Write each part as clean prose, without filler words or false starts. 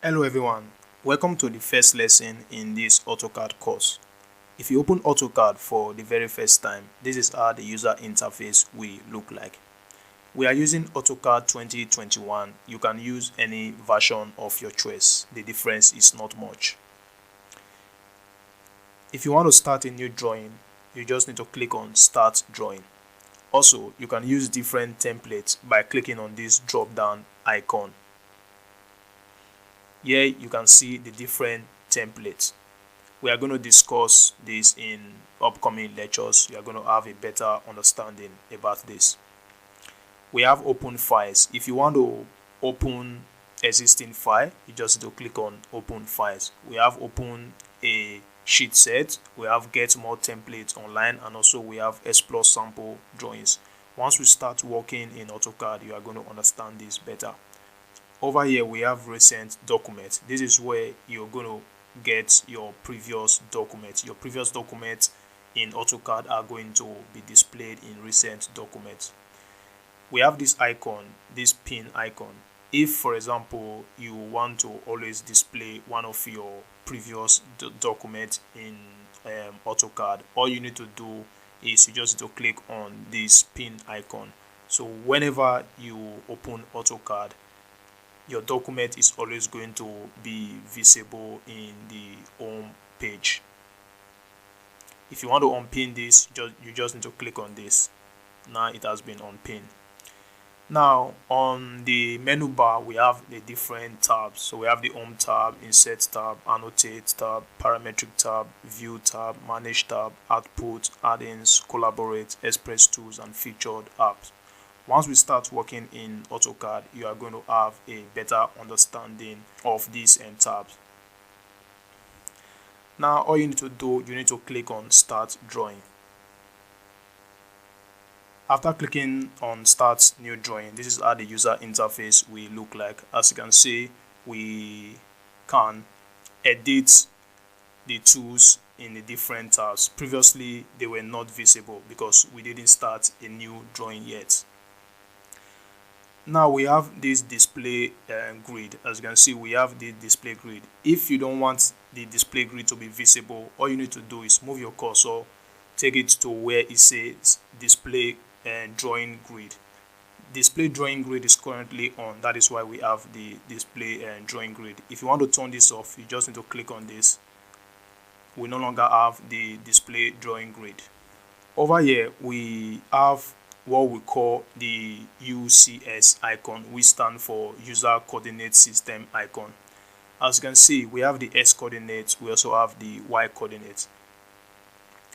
Hello everyone, welcome to the first lesson in this AutoCAD course. If you open AutoCAD for the very first time, this is how the user interface will look like. We are using AutoCAD 2021. You can use any version of your choice. The difference is not much. If you want to start a new drawing, you just need to click on Start Drawing. Also, you can use different templates by clicking on this drop-down icon. Here you can see the different templates. We are going to discuss this in upcoming lectures. You are going to have a better understanding about this. We have open files. If you want to open existing file, you just need to click on open files. We have open a sheet set, we have get more templates online, and also we have explore sample drawings. Once we start working in AutoCAD, you are going to understand this better. Over here we have recent documents. This is where you're going to get your previous documents. Your previous documents in AutoCAD are going to be displayed in recent documents. We have this icon, this pin icon. If, for example, you want to always display one of your previous documents in AutoCAD, all you need to do is you just need to click on this pin icon. So whenever you open AutoCAD, your document is always going to be visible in the home page. If you want to unpin this, you just need to click on this. Now it has been unpinned. Now on the menu bar we have the different tabs. So we have the home tab, insert tab, annotate tab, parametric tab, view tab, manage tab, output, add-ins, collaborate, express tools, and featured apps. Once we start working in AutoCAD, you are going to have a better understanding of these tabs. Now all you need to do, you need to click on Start Drawing. After clicking on Start New Drawing, this is how the user interface will look like. As you can see, we can edit the tools in the different tabs. Previously, they were not visible because we didn't start a new drawing yet. Now we have this display grid. As you can see, we have the display grid. If you don't want the display grid to be visible, all you need to do is move your cursor, take it to where it says display drawing grid. Display drawing grid is currently on. That is why we have the display drawing grid. If you want to turn this off, you just need to click on this. We no longer have the display drawing grid. Over here we have what we call the UCS icon, which stands for user coordinate system icon. As you can see, we have the X coordinates, we also have the Y coordinates.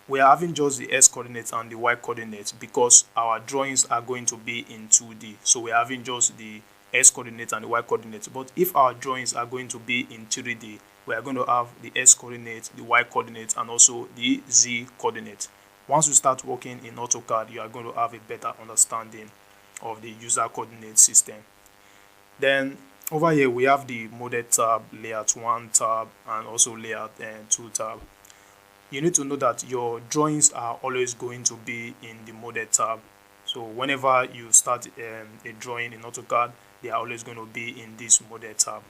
We are having just the X coordinates and the Y coordinates because our drawings are going to be in 2D. So we are having just the X coordinates and the Y coordinates. But if our drawings are going to be in 3D, we are going to have the X coordinates, the Y coordinates, and also the Z coordinates. Once you start working in AutoCAD, you are going to have a better understanding of the user coordinate system. Then over here we have the model tab, layout 1 tab, and also layout 2 tab. You need to know that your drawings are always going to be in the model tab. So whenever you start a drawing in AutoCAD, they are always going to be in this model tab.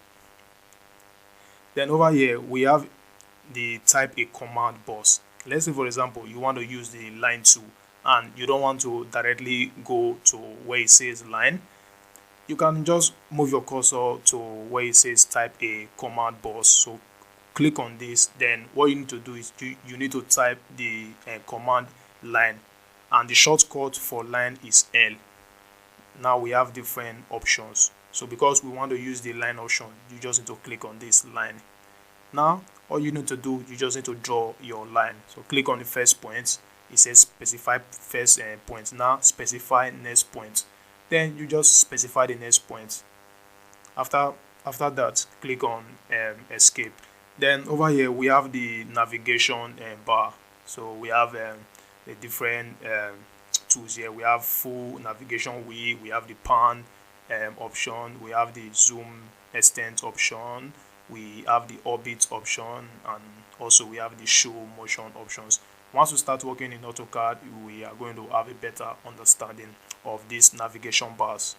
Then over here we have the type a command box. Let's say, for example, you want to use the line tool and you don't want to directly go to where it says line. You can just move your cursor to where it says type a command box. So click on this. Then what you need to do is you need to type the command line, and the shortcut for line is L. Now we have different options. So because we want to use the line option, you just need to click on this line. Now all you need to do, you just need to draw your line. So click on the first point. It says specify first point. Now specify next point. Then you just specify the next point. After that, click on escape. Then over here we have the navigation bar. So we have the different tools here. We have full navigation wheel, we have the pan option, we have the zoom extent option, we have the orbit option, and also we have the show motion options. Once we start working in AutoCAD, we are going to have a better understanding of these navigation bars.